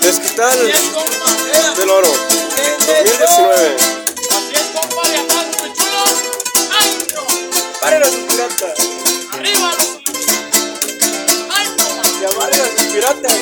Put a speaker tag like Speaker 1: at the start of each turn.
Speaker 1: Mezquital
Speaker 2: Así es, compa.
Speaker 1: del Oro, 2019.
Speaker 2: Así es, compa, de acá, muy chulos. ¡Ay, no!
Speaker 3: Paren a sus piratas.
Speaker 2: ¡Arriba los... ¡Ay, no!
Speaker 3: Y amarren a sus piratas.